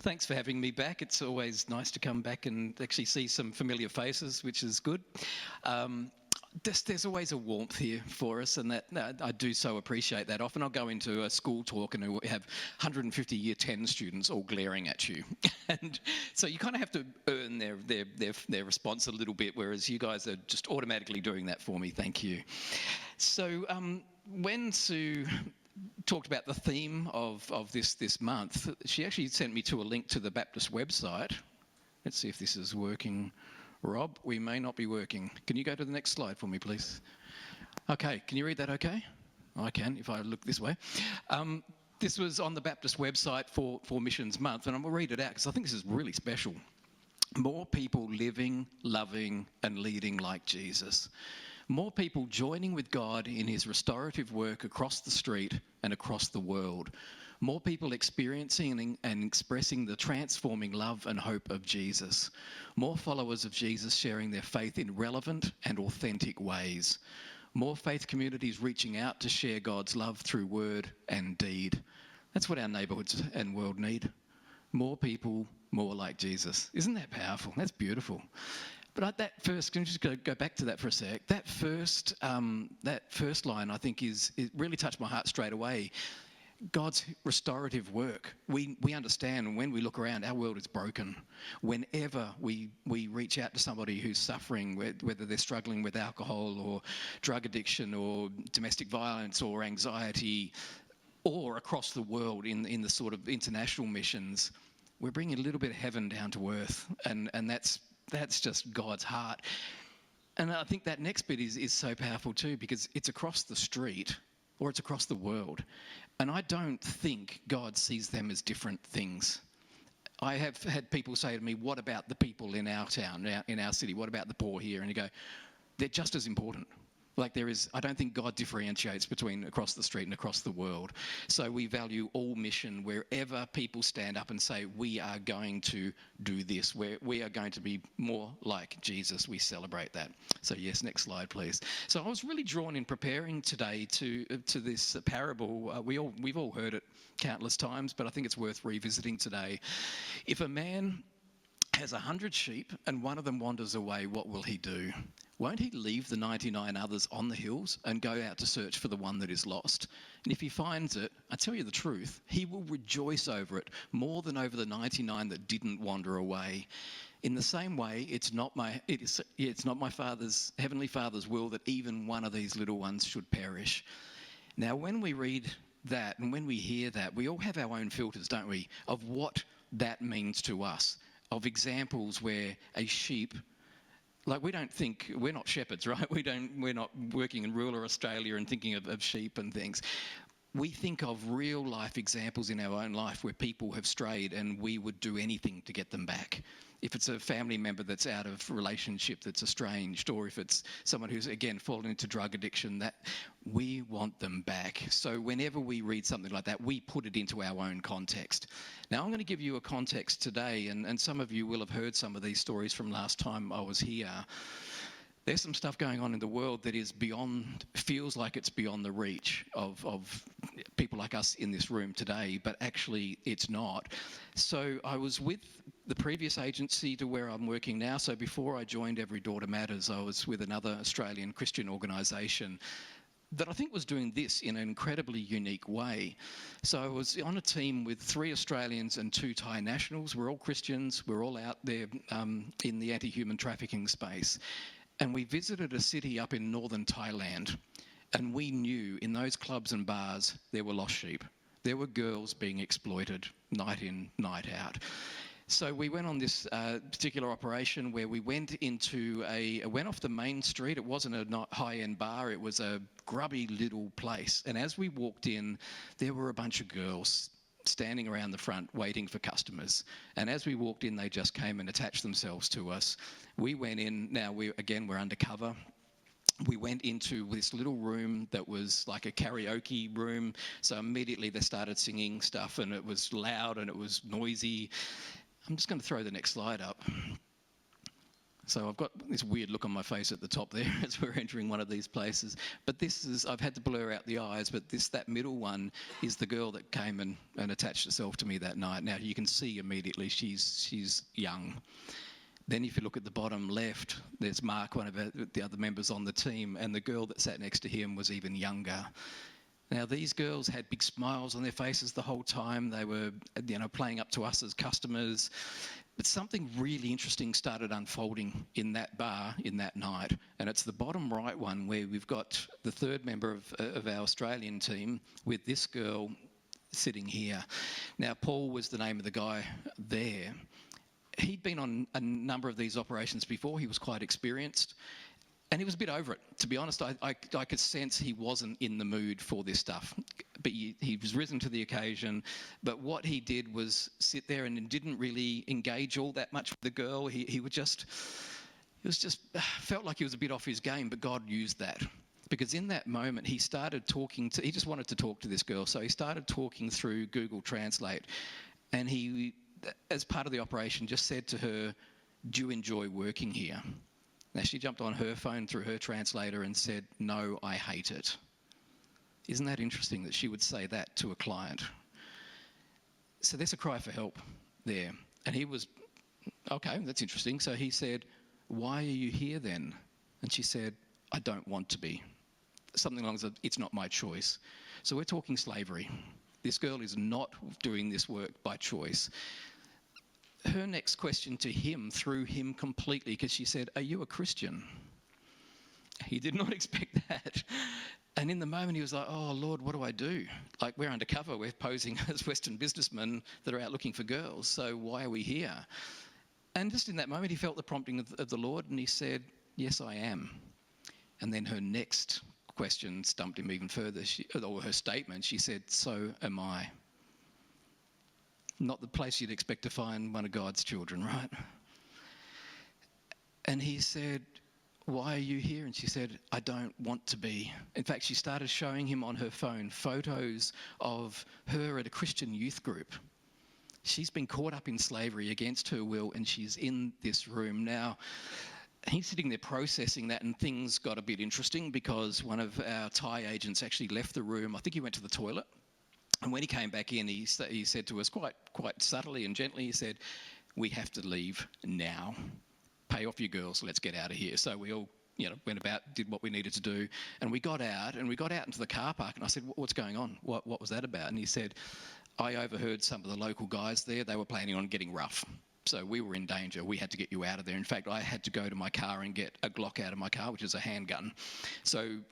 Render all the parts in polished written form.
Thanks for having me back. It's always nice to come back and actually see some familiar faces, which is good. There's always a warmth here for us, and that I do so appreciate that. Often I'll go into a school talk and we have 150 Year 10 students all glaring at you, and so you kind of have to earn their response a little bit, whereas you guys are just automatically doing that for me. Thank you. So when Sue talked about the theme of this month, she actually sent me to a link to the Baptist website. Let's see if this is working. Rob, we may not be working. Can you go to the next slide for me, please? Okay, can you read that okay? I can, if I look this way. This was on the Baptist website for Missions Month, and I'm going to read it out because I think this is really special. More people living, loving, and leading like Jesus. More people joining with God in his restorative work across the street and across the world. More people experiencing and expressing the transforming love and hope of Jesus. More followers of Jesus sharing their faith in relevant and authentic ways. More faith communities reaching out to share God's love through word and deed. That's what our neighbourhoods and world need. More people, more like Jesus. Isn't that powerful? That's beautiful. But that first, can you just go back to that for a sec? That first line, I think, it really touched my heart straight away. God's restorative work. We understand when we look around, our world is broken. Whenever we reach out to somebody who's suffering, whether they're struggling with alcohol or drug addiction or domestic violence or anxiety, or across the world in the sort of international missions, we're bringing a little bit of heaven down to earth, and that's just God's heart. And I think that next bit is so powerful too, because it's across the street or it's across the world. And I don't think God sees them as different things. I have had people say to me, what about the people in our town, in our city? What about the poor here? And you go, they're just as important. Like I don't think God differentiates between across the street and across the world. So we value all mission wherever people stand up and say, we are going to do this, we are going to be more like Jesus. We celebrate that. So yes, next slide, please. So I was really drawn in preparing today to this parable. We've all heard it countless times, but I think it's worth revisiting today. If a man has 100 sheep and one of them wanders away, what will he do? Won't he leave the 99 others on the hills and go out to search for the one that is lost? And if he finds it, I tell you the truth, he will rejoice over it more than over the 99 that didn't wander away. In the same way, it's not my heavenly Father's will that even one of these little ones should perish. Now, when we read that and when we hear that, we all have our own filters, don't we, of what that means to us, of examples where a sheep, like we're not shepherds, right? We're not working in rural Australia and thinking of sheep and things. We think of real life examples in our own life where people have strayed and we would do anything to get them back. If it's a family member that's out of relationship, that's estranged, or if it's someone who's, again, fallen into drug addiction, that we want them back. So whenever we read something like that, we put it into our own context. Now, I'm going to give you a context today, and some of you will have heard some of these stories from last time I was here. There's some stuff going on in the world that is feels like it's beyond the reach of people like us in this room today, but actually it's not. So I was with the previous agency to where I'm working now. So before I joined Every Daughter Matters, I was with another Australian Christian organisation that I think was doing this in an incredibly unique way. So I was on a team with 3 Australians and 2 Thai nationals. We're all Christians. We're all out there in the anti-human trafficking space. And we visited a city up in northern Thailand, and we knew in those clubs and bars there were lost sheep. There were girls being exploited night in, night out. So we went on this particular operation where we went off the main street. It wasn't a high-end bar, it was a grubby little place. And as we walked in, there were a bunch of girls standing around the front waiting for customers. And as we walked in, they just came and attached themselves to us. We went in. Now, we're undercover. We went into this little room that was like a karaoke room. So immediately they started singing stuff, and it was loud and it was noisy. I'm just going to throw the next slide up. So I've got this weird look on my face at the top there as we're entering one of these places. But this is, I've had to blur out the eyes, but that middle one is the girl that came and attached herself to me that night. Now you can see immediately she's young. Then if you look at the bottom left, there's Mark, one of the other members on the team, and the girl that sat next to him was even younger. Now, these girls had big smiles on their faces the whole time. They were, playing up to us as customers. But something really interesting started unfolding in that bar in that night. And it's the bottom right one where we've got the third member of our Australian team with this girl sitting here. Now, Paul was the name of the guy there. He'd been on a number of these operations before. He was quite experienced. And he was a bit over it. To be honest, I could sense he wasn't in the mood for this stuff. But he was risen to the occasion. But what he did was sit there and didn't really engage all that much with the girl. He felt like he was a bit off his game, but God used that. Because in that moment, he just wanted to talk to this girl. So he started talking through Google Translate. And he, as part of the operation, just said to her, "Do you enjoy working here?" Now, she jumped on her phone through her translator and said, "No, I hate it." Isn't that interesting that she would say that to a client? So there's a cry for help there. And he was, okay, that's interesting. So he said, "Why are you here then?" And she said, "I don't want to be." Something along the, "It's not my choice." So we're talking slavery. This girl is not doing this work by choice. Her next question to him threw him completely, because she said, "Are you a Christian?" He did not expect that. And in the moment he was like, "Oh Lord, what do I do? Like, we're undercover, we're posing as Western businessmen that are out looking for girls, so why are we here?" And just in that moment he felt the prompting of the Lord, and he said, "Yes, I am." And then her next question stumped him even further, or her statement. She said, "So am I." Not the place you'd expect to find one of God's children, right? And he said, "Why are you here?" And she said, "I don't want to be." In fact, she started showing him on her phone photos of her at a Christian youth group. She's been caught up in slavery against her will, and she's in this room. Now, he's sitting there processing that, and things got a bit interesting, because one of our Thai agents actually left the room. I think he went to the toilet. And when he came back in, he said to us quite subtly and gently, he said, "We have to leave now. Pay off your girls, let's get out of here." So we all went about, did what we needed to do, and we got out into the car park, and I said, "What's going on? What was that about?" And he said, "I overheard some of the local guys there, they were planning on getting rough. So we were in danger. We had to get you out of there. In fact, I had to go to my car and get a Glock out of my car, which is a handgun." So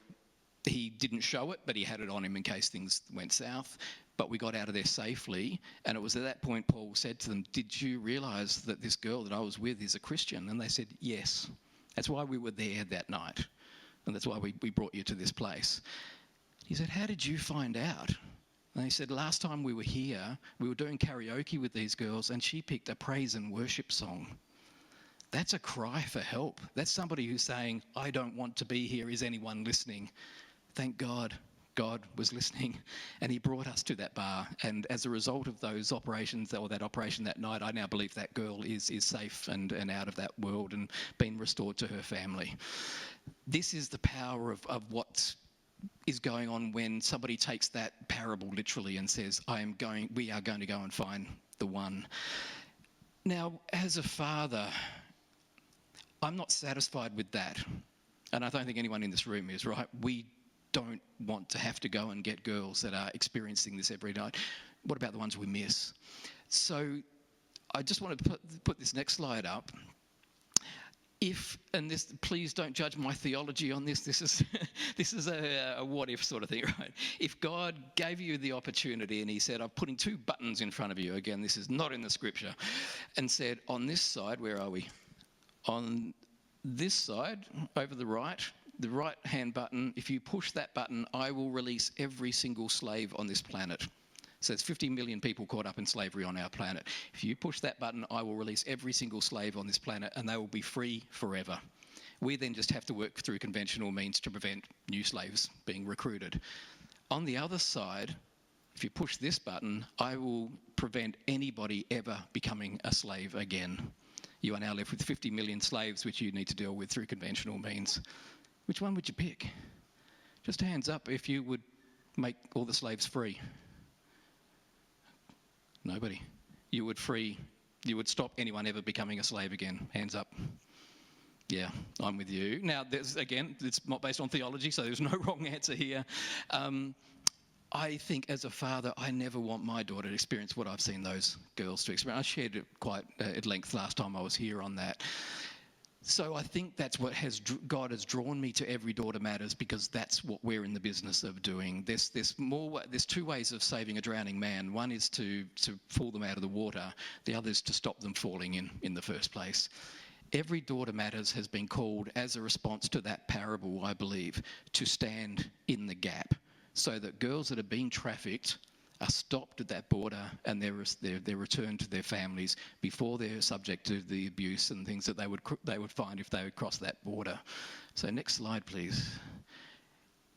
he didn't show it, but he had it on him in case things went south. But we got out of there safely. And it was at that point Paul said to them, "Did you realise that this girl that I was with is a Christian?" And they said, "Yes. That's why we were there that night. And that's why we brought you to this place." He said, "How did you find out?" And he said, "Last time we were here, we were doing karaoke with these girls, and she picked a praise and worship song." That's a cry for help. That's somebody who's saying, "I don't want to be here. Is anyone listening?" Thank God, God was listening, and he brought us to that bar. And as a result of those operations, or that operation that night, I now believe that girl is safe and out of that world and been restored to her family. This is the power of what is going on when somebody takes that parable literally and says, we are going to go and find the one. Now, as a father, I'm not satisfied with that. And I don't think anyone in this room is, right? We don't want to have to go and get girls that are experiencing this every night. What about the ones we miss? So I just want to put this next slide up. Please don't judge my theology on this. This is a what if sort of thing, right? If God gave you the opportunity and he said, "I'm putting two buttons in front of you," again, this is not in the scripture, and said, "On this side," where are we? On this side, over the right hand button, if you push that button, I will release every single slave on this planet. So there's 50 million people caught up in slavery on our planet. If you push that button, I will release every single slave on this planet, and they will be free forever. We then just have to work through conventional means to prevent new slaves being recruited. On the other side, if you push this button, I will prevent anybody ever becoming a slave again. you are now left with 50 million slaves, which you need to deal with through conventional means. Which one would you pick? Just hands up if you would make all the slaves free. Nobody. You would stop anyone ever becoming a slave again. Hands up. Yeah, I'm with you. Now, it's not based on theology, so there's no wrong answer here. I think as a father, I never want my daughter to experience what I've seen those girls to experience. I shared it quite at length last time I was here on that. So I think that's what God has drawn me to Every Daughter Matters, because that's what we're in the business of doing. There's two ways of saving a drowning man. One is to pull them out of the water. The other is to stop them falling in the first place. Every Daughter Matters has been called, as a response to that parable, I believe, to stand in the gap, so that girls that are being trafficked are stopped at that border and they're returned to their families before they're subject to the abuse and things that they would find if they would cross that border. So next slide, please.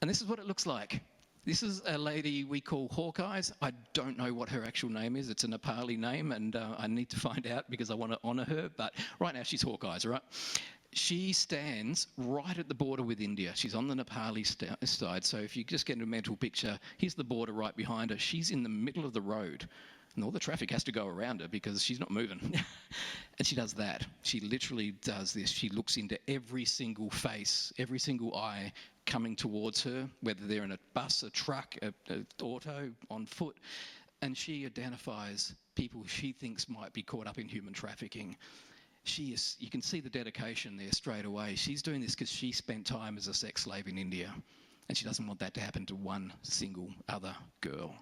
And this is what it looks like. This is a lady we call Hawkeyes. I don't know what her actual name is. It's a Nepali name, and I need to find out because I want to honour her. But right now she's Hawkeyes, right? She stands right at the border with India. She's on the Nepali side. So if you just get a mental picture, here's the border right behind her. She's in the middle of the road, and all the traffic has to go around her because she's not moving. And she does that. She literally does this. She looks into every single face, every single eye coming towards her, whether they're in a bus, a truck, an auto, on foot, and she identifies people she thinks might be caught up in human trafficking. You can see the dedication there straight away. She's doing this because she spent time as a sex slave in India, and she doesn't want that to happen to one single other girl.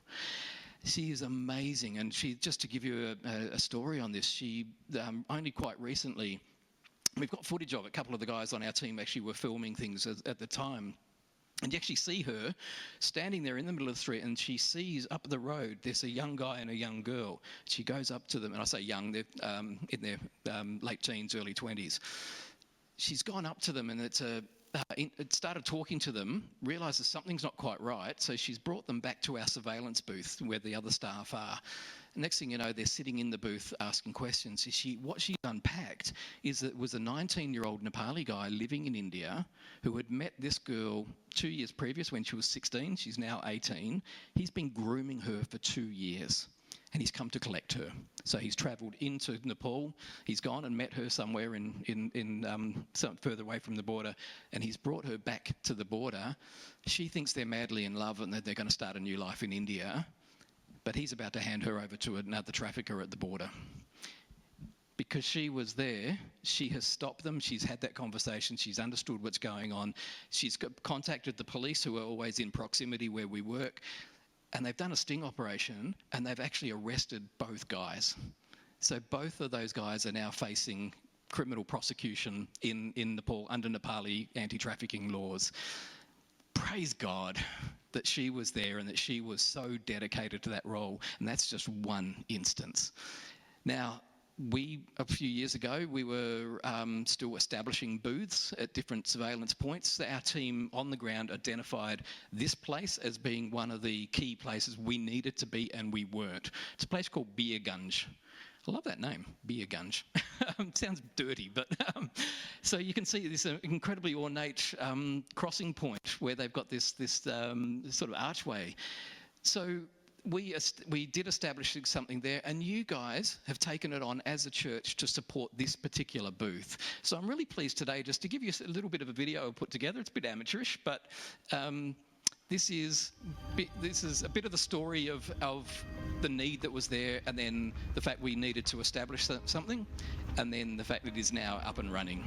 She is amazing, and just to give you a story on this, she only quite recently, we've got footage of it. A couple of the guys on our team actually were filming things at the time. And you actually see her standing there in the middle of the street, and she sees up the road there's a young guy and a young girl. She goes up to them, and I say young, they're in their late teens, early 20s. She's gone up to them, and it started talking to them, realises something's not quite right, so she's brought them back to our surveillance booth where the other staff are. Next thing you know, they're sitting in the booth asking questions. What she's unpacked is that it was a 19-year-old Nepali guy living in India who had met this girl 2 years previous when she was 16. She's now 18. He's been grooming her for 2 years, and he's come to collect her. So he's travelled into Nepal. He's gone and met her somewhere some further away from the border, and he's brought her back to the border. She thinks they're madly in love and that they're going to start a new life in India. But he's about to hand her over to another trafficker at the border. Because she was there, she has stopped them, she's had that conversation, she's understood what's going on, she's contacted the police, who are always in proximity where we work, and they've done a sting operation, and they've actually arrested both guys. So both of those guys are now facing criminal prosecution in Nepal under Nepali anti-trafficking laws. Praise God that she was there and that she was so dedicated to that role, and that's just one instance. Now, a few years ago, we were still establishing booths at different surveillance points. Our team on the ground identified this place as being one of the key places we needed to be, and we weren't. It's a place called Beergunj. I love that name, Beergunj. Sounds dirty, but so you can see this incredibly ornate crossing point where they've got this sort of archway. So we did establish something there, and you guys have taken it on as a church to support this particular booth. So I'm really pleased today just to give you a little bit of a video I put together. It's a bit amateurish, but this is a bit of the story of the need that was there, and then the fact we needed to establish something, and then the fact that it is now up and running.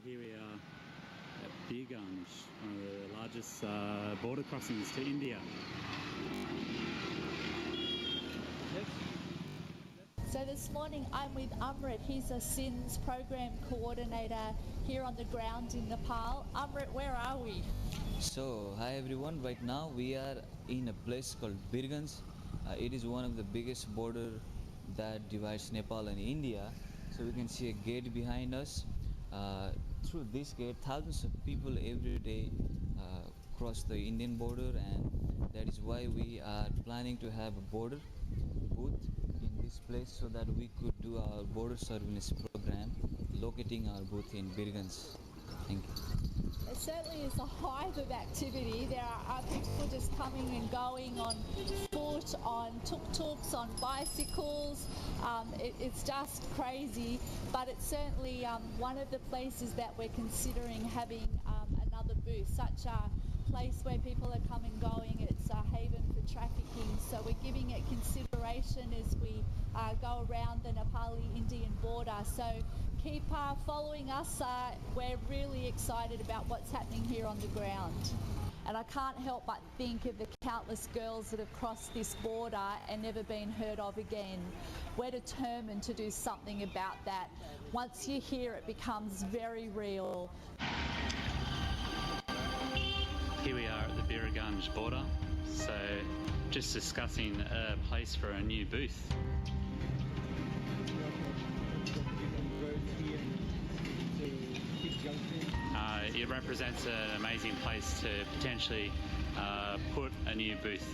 Here we are at Beergunj, one of the largest border crossings to India. So this morning I'm with Amrit. He's a SINS program coordinator here on the ground in Nepal. Amrit, where are we? So, hi everyone. Right now we are in a place called Birganj. It is one of the biggest border that divides Nepal and India. So we can see a gate behind us. Through this gate, thousands of people every day cross the Indian border, and that is why we are planning to have a border booth in this place so that we could do our border surveillance program, locating our booth in Birganj. Thank you. It certainly is a hive of activity. There are people just coming and going on foot, on tuk-tuks, on bicycles. It's just crazy, but it's certainly one of the places that we're considering having another booth, such a place where people are coming and going. It's a haven for trafficking, so we're giving it consideration as we go around the Nepali-Indian border. So keep following us. We're really excited about what's happening here on the ground. And I can't help but think of the countless girls that have crossed this border and never been heard of again. We're determined to do something about that. Once you hear it becomes very real. Here we are at the Birganj border, so just discussing a place for a new booth. It represents an amazing place to potentially put a new booth.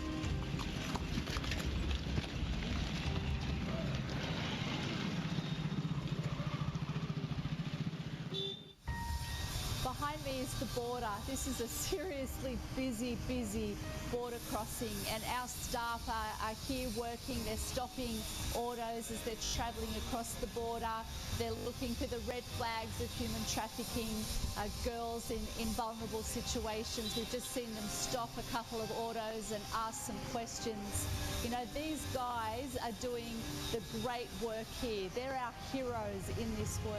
Behind me is the border. This is a seriously busy border crossing, and our staff are here working. They're stopping autos as they're travelling across the border. They're looking for the red flags of human trafficking, girls in vulnerable situations. We've just seen them stop a couple of autos and ask some questions. You know, these guys are doing the great work here. They're our heroes in this work.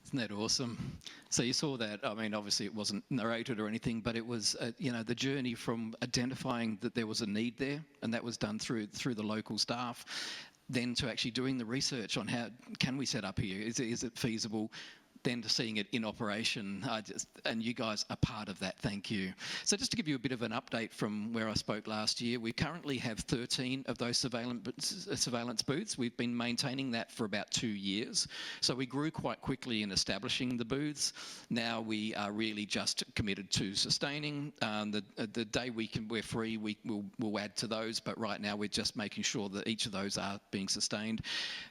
Isn't that awesome? So you saw that. I mean, obviously it wasn't narrated or anything, but it was, you know, the journey from identifying that there was a need there, and that was done through the local staff, then to actually doing the research on how can we set up here? Is it feasible? Then to seeing it in operation, and you guys are part of that, thank you. So just to give you a bit of an update from where I spoke last year, we currently have 13 of those surveillance booths. We've been maintaining that for about 2 years. So we grew quite quickly in establishing the booths. Now we are really just committed to sustaining. The day we're free, we'll add to those, but right now we're just making sure that each of those are being sustained.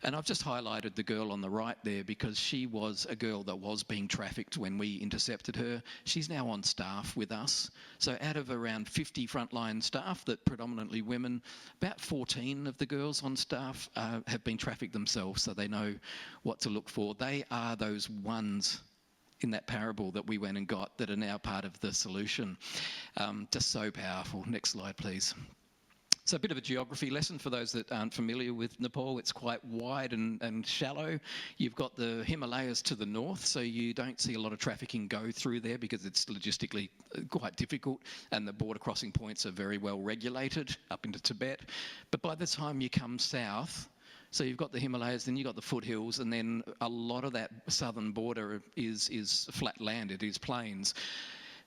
And I've just highlighted the girl on the right there because she was a girl that was being trafficked when we intercepted her. She's now on staff with us. So out of around 50 frontline staff, that predominantly women, about 14 of the girls on staff have been trafficked themselves, so they know what to look for. They are those ones in that parable that we went and got that are now part of the solution. Just so powerful. Next slide, please. So a bit of a geography lesson for those that aren't familiar with Nepal. It's quite wide and shallow. You've got the Himalayas to the north, so you don't see a lot of trafficking go through there because it's logistically quite difficult, and the border crossing points are very well regulated up into Tibet. But by the time you come south, so you've got the Himalayas, then you've got the foothills, and then a lot of that southern border is flat land, it is plains.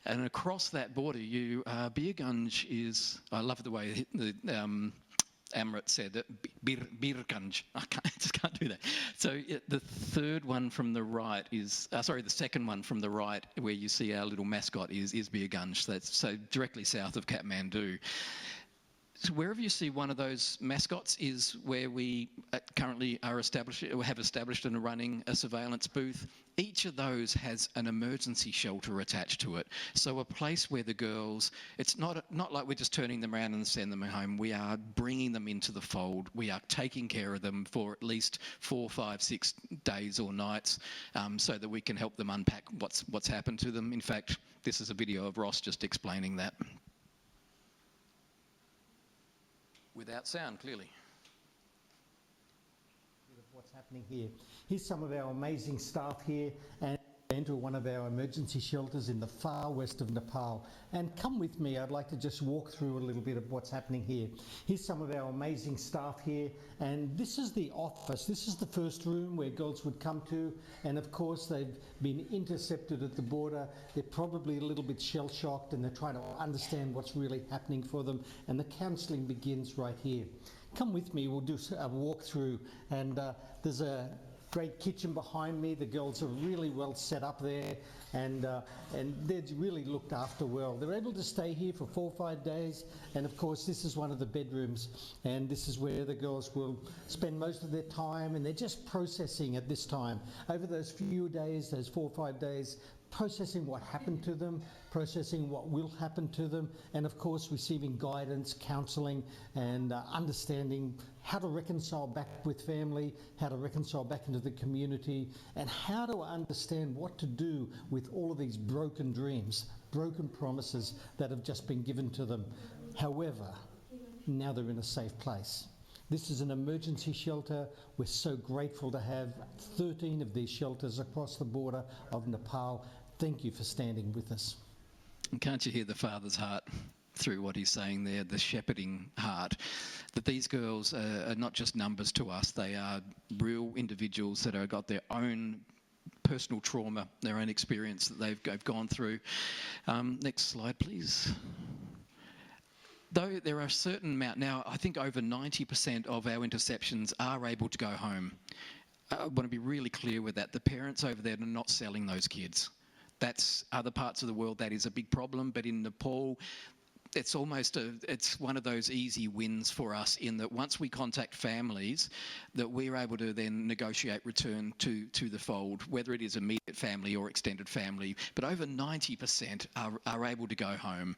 And across that border, Birganj is, I love the way the Amrit said it, Birganj. I just can't do that. So the third one from the right is, the second one from the right, where you see our little mascot is Birganj. That's so directly south of Kathmandu. So wherever you see one of those mascots is where we currently are have established and are running a surveillance booth. Each of those has an emergency shelter attached to it. So a place where the girls, it's not like we're just turning them around and send them home. We are bringing them into the fold. We are taking care of them for at least 4, 5, 6 days or nights, so that we can help them unpack what's happened to them. In fact, this is a video of Ross just explaining that. Without sound, clearly. What's happening here. Here's some of our amazing staff here, and Into one of our emergency shelters in the far west of Nepal. And come with me, I'd like to just walk through a little bit of what's happening here. Here's some of our amazing staff here, and this is the office. This is the first room where girls would come to, and of course they've been intercepted at the border. They're probably a little bit shell-shocked, and they're trying to understand what's really happening for them, and the counselling begins right here. Come with me, we'll do a walk through, and there's a great kitchen behind me. The girls are really well set up there, and they're really looked after well. They're able to stay here for 4 or 5 days, and of course this is one of the bedrooms, and this is where the girls will spend most of their time, and they're just processing at this time. Over those few days, those 4 or 5 days, processing what happened to them, processing what will happen to them, and of course receiving guidance, counselling, and understanding how to reconcile back with family, how to reconcile back into the community, and how to understand what to do with all of these broken dreams, broken promises that have just been given to them. However, now they're in a safe place. This is an emergency shelter. We're so grateful to have 13 of these shelters across the border of Nepal. Thank you for standing with us. And can't you hear the Father's heart through what he's saying there, the shepherding heart, that these girls are not just numbers to us, they are real individuals that have got their own personal trauma, their own experience that they've gone through. Next slide, please. Though there are a certain amount, now I think over 90% of our interceptions are able to go home. I want to be really clear with that. The parents over there are not selling those kids. That's other parts of the world, that is a big problem, but in Nepal, it's one of those easy wins for us, in that once we contact families, that we're able to then negotiate return to the fold, whether it is immediate family or extended family, but over 90% are able to go home.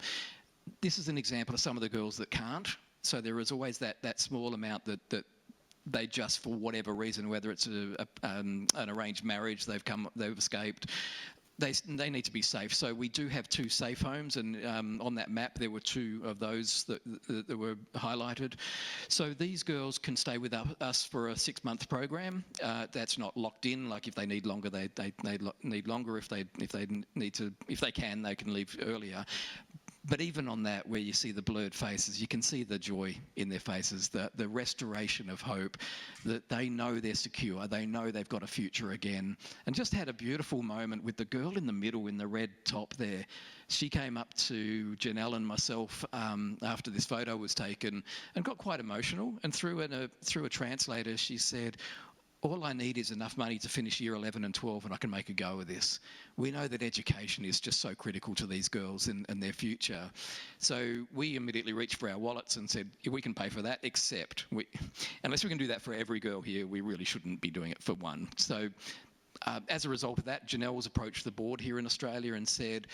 This is an example of some of the girls that can't. So there is always that small amount that they just, for whatever reason, whether it's an arranged marriage, they've escaped, they need to be safe. So we do have 2 safe homes, and on that map there were 2 of those that were highlighted. So these girls can stay with us for a 6-month program. That's not locked in. Like if they need longer, they need longer. If they can, they can leave earlier. But even on that, where you see the blurred faces, you can see the joy in their faces, the restoration of hope, that they know they're secure, they know they've got a future again. And just had a beautiful moment with the girl in the middle in the red top there. She came up to Janelle and myself after this photo was taken and got quite emotional. And through a translator, she said, "All I need is enough money to finish year 11 and 12 and I can make a go of this." We know that education is just so critical to these girls and their future. So we immediately reached for our wallets and said, we can pay for that, except unless we can do that for every girl here, we really shouldn't be doing it for one. So as a result of that, Janelle was approached the board here in Australia and said,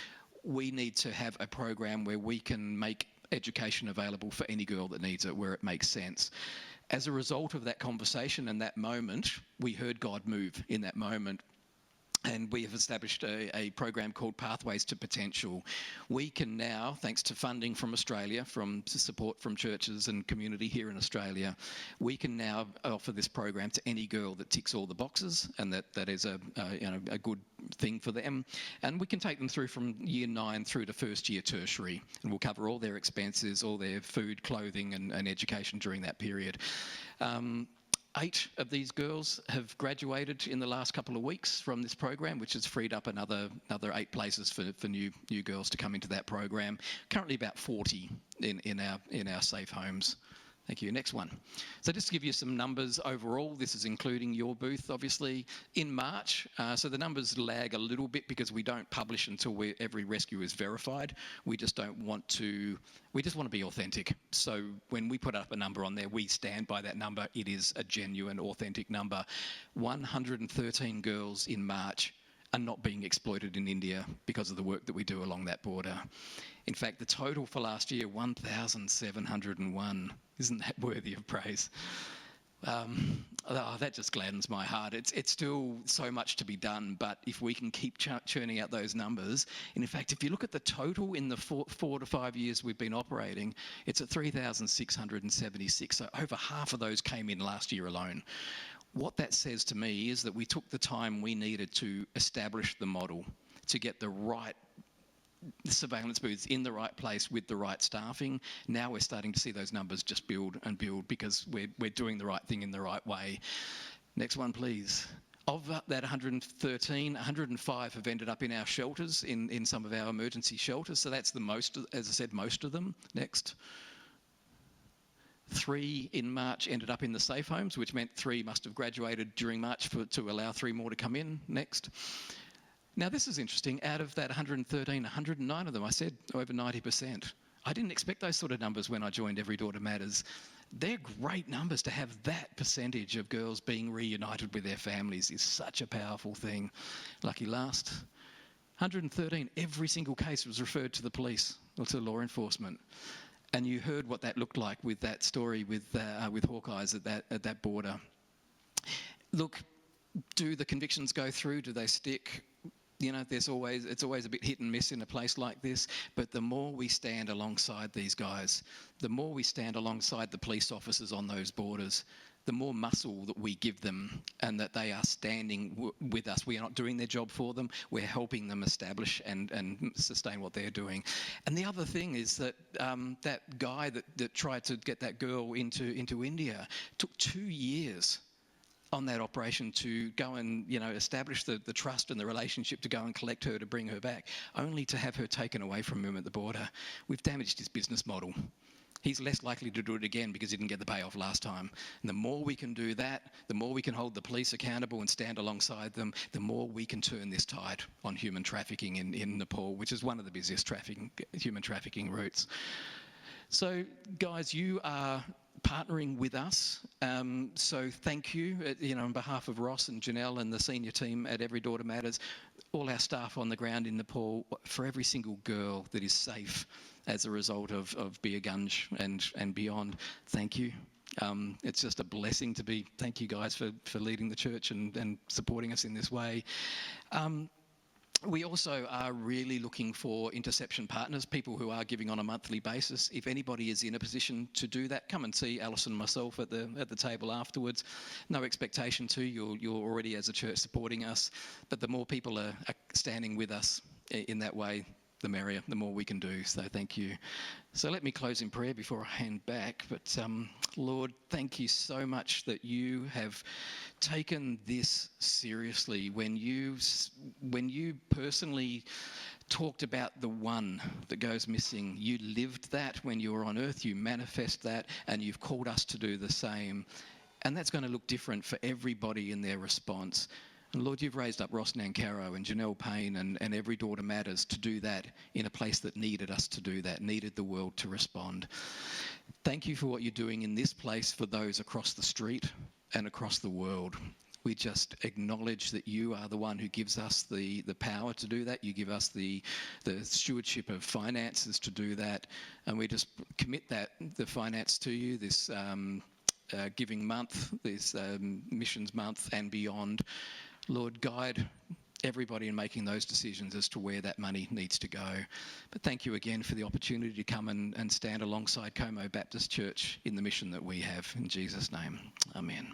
we need to have a program where we can make education available for any girl that needs it, where it makes sense. As a result of that conversation and that moment, we heard God move in that moment. And we have established a program called Pathways to Potential. We can now, thanks to funding from Australia, from support from churches and community here in Australia, we can now offer this program to any girl that ticks all the boxes, and that is a good thing for them. And we can take them through from year 9 through to first year tertiary, and we'll cover all their expenses, all their food, clothing and education during that period. 8 of these girls have graduated in the last couple of weeks from this program, which has freed up another 8 places for new girls to come into that program. Currently about 40 in our safe homes. Thank you. Next one. So just to give you some numbers overall, this is including your booth, obviously, in March. So the numbers lag a little bit because we don't publish until every rescue is verified. We just want to be authentic. So when we put up a number on there, we stand by that number. It is a genuine, authentic number. 113 girls in March are not being exploited in India because of the work that we do along that border. In fact, the total for last year, 1,701. Isn't that worthy of praise? That just gladdens my heart. It's still so much to be done, but if we can keep churning out those numbers, and in fact, if you look at the total in the 4 to 5 years we've been operating, it's at 3,676. So over half of those came in last year alone. What that says to me is that we took the time we needed to establish the model, to get the right surveillance booths in the right place with the right staffing. Now we're starting to see those numbers just build and build because we're doing the right thing in the right way. Next one, please. Of that 113, 105 have ended up in our shelters, in some of our emergency shelters. So that's the most, as I said, most of them. Next. 3 in March ended up in the safe homes, which meant 3 must have graduated during March to allow 3 more to come in. Next. Now, this is interesting. Out of that 113, 109 of them, I said over 90%. I didn't expect those sort of numbers when I joined Every Daughter Matters. They're great numbers. To have that percentage of girls being reunited with their families is such a powerful thing. Lucky last. 113, every single case was referred to the police or to law enforcement. And you heard what that looked like with that story with Hawkeyes at that border. Look, do the convictions go through? Do they stick? You know, it's always a bit hit and miss in a place like this, but the more we stand alongside these guys, the more we stand alongside the police officers on those borders, the more muscle that we give them and that they are standing with us. We are not doing their job for them, we're helping them establish and sustain what they're doing. And the other thing is that that guy that tried to get that girl into India took 2 years on that operation to go and, you know, establish the trust and the relationship to go and collect her, to bring her back, only to have her taken away from him at the border. We've damaged his business model. He's less likely to do it again because he didn't get the payoff last time. And the more we can do that, the more we can hold the police accountable and stand alongside them, the more we can turn this tide on human trafficking in Nepal, which is one of the busiest human trafficking routes. So, guys, you are partnering with us, so thank you, on behalf of Ross and Janelle and the senior team at Every Daughter Matters, all our staff on the ground in Nepal, for every single girl that is safe as a result of Beer Gunj and beyond. Thank you. It's just a blessing to be. Thank you guys for leading the church and supporting us in this way. We also are really looking for interception partners, people who are giving on a monthly basis. If anybody is in a position to do that, come and see Alison and myself at the table afterwards. No expectation to, you're already as a church supporting us, but the more people are standing with us in that way, the merrier, the more we can do. So thank you. So let me close in prayer before I hand back. But Lord, thank you so much that you have taken this seriously. When you personally talked about the one that goes missing, you lived that when you were on earth, you manifest that, and you've called us to do the same. And that's going to look different for everybody in their response. And Lord, you've raised up Ross Nancaro and Janelle Payne and Every Daughter Matters to do that in a place that needed us to do that, needed the world to respond. Thank you for what you're doing in this place for those across the street and across the world. We just acknowledge that you are the one who gives us the power to do that. You give us the stewardship of finances to do that. And we just commit the finance to you, this giving month, this missions month and beyond. Lord, guide everybody in making those decisions as to where that money needs to go. But thank you again for the opportunity to come and stand alongside Como Baptist Church in the mission that we have. In Jesus' name, amen.